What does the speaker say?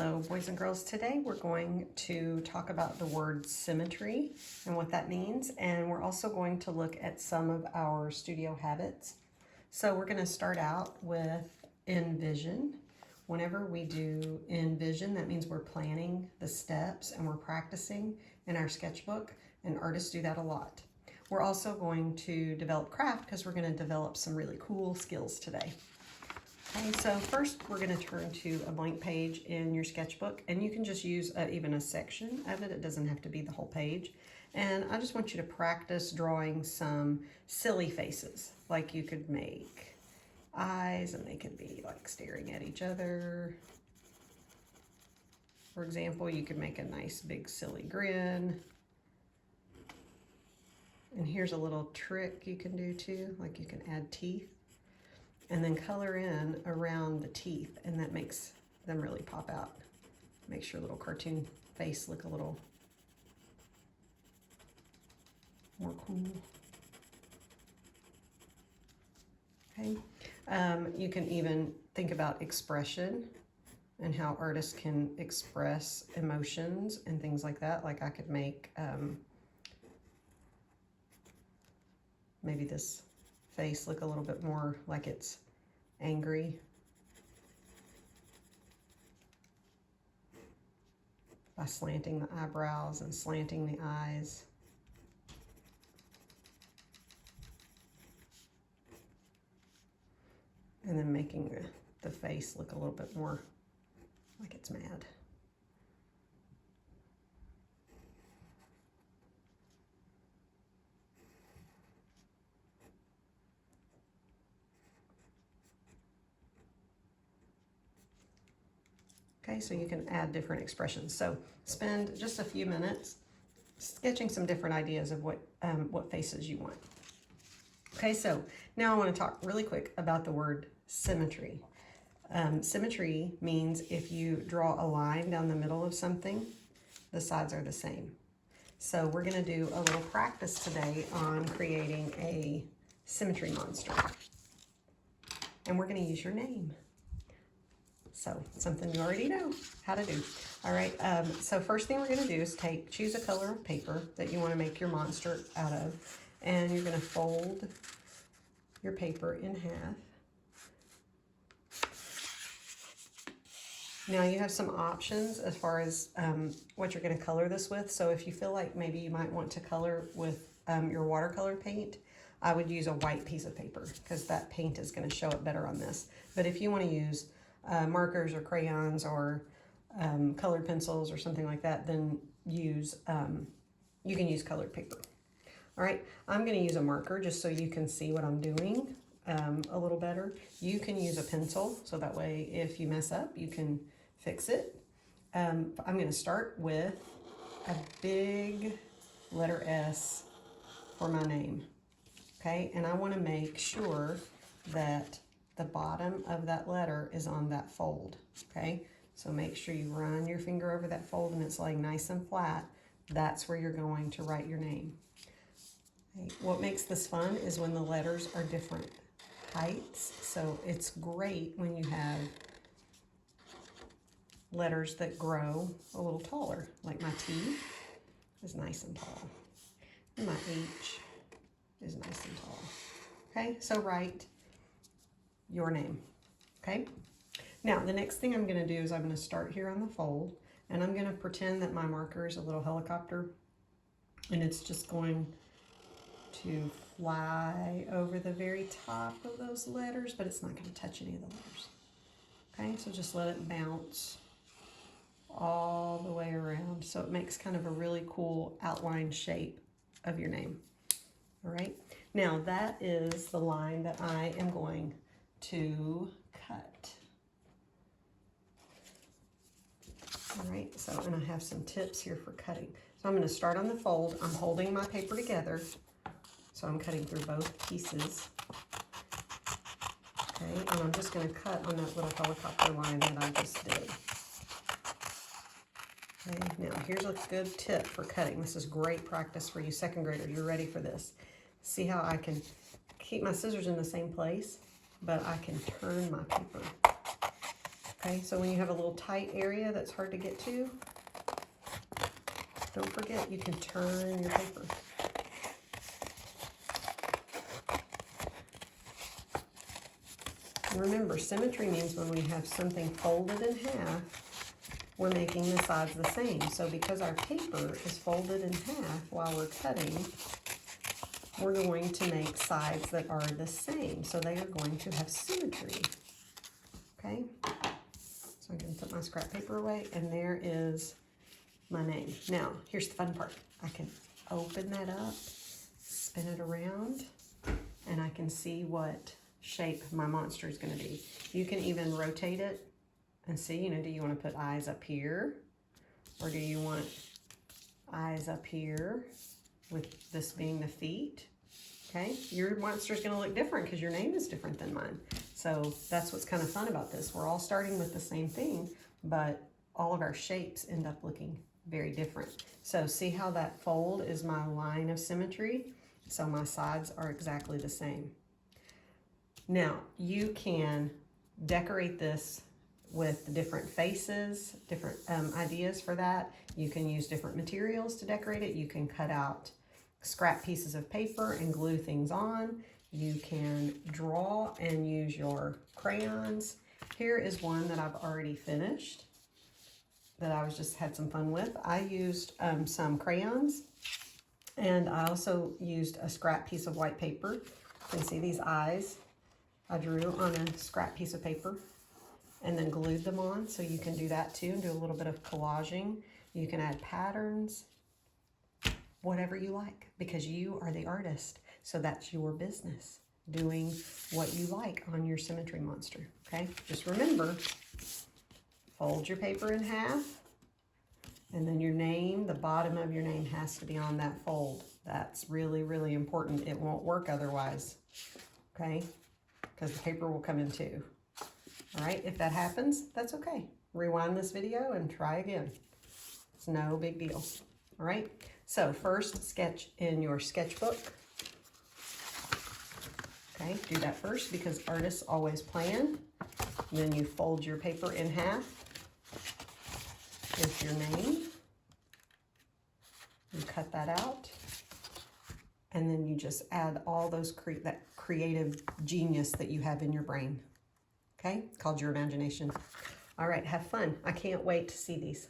Hello, boys and girls. Today we're going to talk about the word symmetry and what that means, and we're also going to look at some of our studio habits. So we're going to start out with envision. Whenever we do envision, that means we're planning the steps and we're practicing in our sketchbook, and artists do that a lot. We're also going to develop craft because we're going to develop some really cool skills today. Okay, so first we're going to turn to a blank page in your sketchbook, and you can just use even a section of it. It doesn't have to be the whole page. And I just want you to practice drawing some silly faces. Like you could make eyes, and they could be like staring at each other. For example, you could make a nice big silly grin. And here's a little trick you can do too, like you can add teeth. And then color in around the teeth, and that makes them really pop out. Makes your little cartoon face look a little more cool. Okay, you can even think about expression and how artists can express emotions and things like that. Like I could make maybe this face look a little bit more like it's angry. By slanting the eyebrows and slanting the eyes. And then making the face look a little bit more like it's mad. Okay, so you can add different expressions. So spend just a few minutes sketching some different ideas of what faces you want. Okay, so now I want to talk really quick about the word symmetry. Symmetry means if you draw a line down the middle of something, the sides are the same. So we're going to do a little practice today on creating a symmetry monster. And we're going to use your name. So something you already know how to do. All right, so first thing we're gonna do is choose a color of paper that you wanna make your monster out of, and you're gonna fold your paper in half. Now you have some options as far as what you're gonna color this with. So if you feel like maybe you might want to color with your watercolor paint, I would use a white piece of paper because that paint is gonna show it better on this. But if you wanna use markers or crayons or colored pencils or something like that, then you can use colored paper. All right, I'm going to use a marker just so you can see what I'm doing a little better. You can use a pencil, so that way if you mess up, you can fix it. I'm going to start with a big letter S for my name. Okay, and I want to make sure that the bottom of that letter is on that fold, okay? So make sure you run your finger over that fold and it's laying nice and flat. That's where you're going to write your name. Okay. What makes this fun is when the letters are different heights. So it's great when you have letters that grow a little taller, like my T is nice and tall. And my H is nice and tall. Okay, so write your name. Okay, now the next thing I'm going to do is I'm going to start here on the fold, and I'm going to pretend that my marker is a little helicopter, and it's just going to fly over the very top of those letters, but it's not going to touch any of the letters. Okay, so just let it bounce all the way around, so it makes kind of a really cool outline shape of your name. All right, now that is the line that I am going to cut. All right, so, and I have some tips here for cutting. So I'm going to start on the fold. I'm holding my paper together, so I'm cutting through both pieces. Okay, and I'm just going to cut on that little helicopter line that I just did. Okay, now here's a good tip for cutting. This is great practice for you second graders. You're ready for this. See how I can keep my scissors in the same place, but I can turn my paper. Okay, so when you have a little tight area that's hard to get to, don't forget you can turn your paper. And remember, symmetry means when we have something folded in half, we're making the sides the same. So because our paper is folded in half while we're cutting, we're going to make sides that are the same. So they are going to have symmetry. Okay? So I'm going to put my scrap paper away, and there is my name. Now, here's the fun part. I can open that up, spin it around, and I can see what shape my monster is going to be. You can even rotate it and see, you know, do you want to put eyes up here, or do you want eyes up here with this being the feet? Okay, your monster is going to look different because your name is different than mine. So that's what's kind of fun about this. We're all starting with the same thing, but all of our shapes end up looking very different. So see how that fold is my line of symmetry? So my sides are exactly the same. Now, you can decorate this with different faces, different ideas for that. You can use different materials to decorate it. You can cut out scrap pieces of paper and glue things on. You can draw and use your crayons. Here is one that I've already finished that I just had some fun with. I used some crayons, and I also used a scrap piece of white paper. You can see these eyes I drew on a scrap piece of paper and then glued them on. So you can do that too and do a little bit of collaging. You can add patterns, whatever you like, because you are the artist. So that's your business, doing what you like on your symmetry monster, okay? Just remember, fold your paper in half, and then your name, the bottom of your name has to be on that fold. That's really, really important. It won't work otherwise, okay? Because the paper will come in two. All right, if that happens, that's okay. Rewind this video and try again. It's no big deal. All right, so first sketch in your sketchbook. Okay, do that first because artists always plan. Then you fold your paper in half with your name. You cut that out. And then you just add all those that creative genius that you have in your brain. Okay, called your imagination. All right, have fun. I can't wait to see these.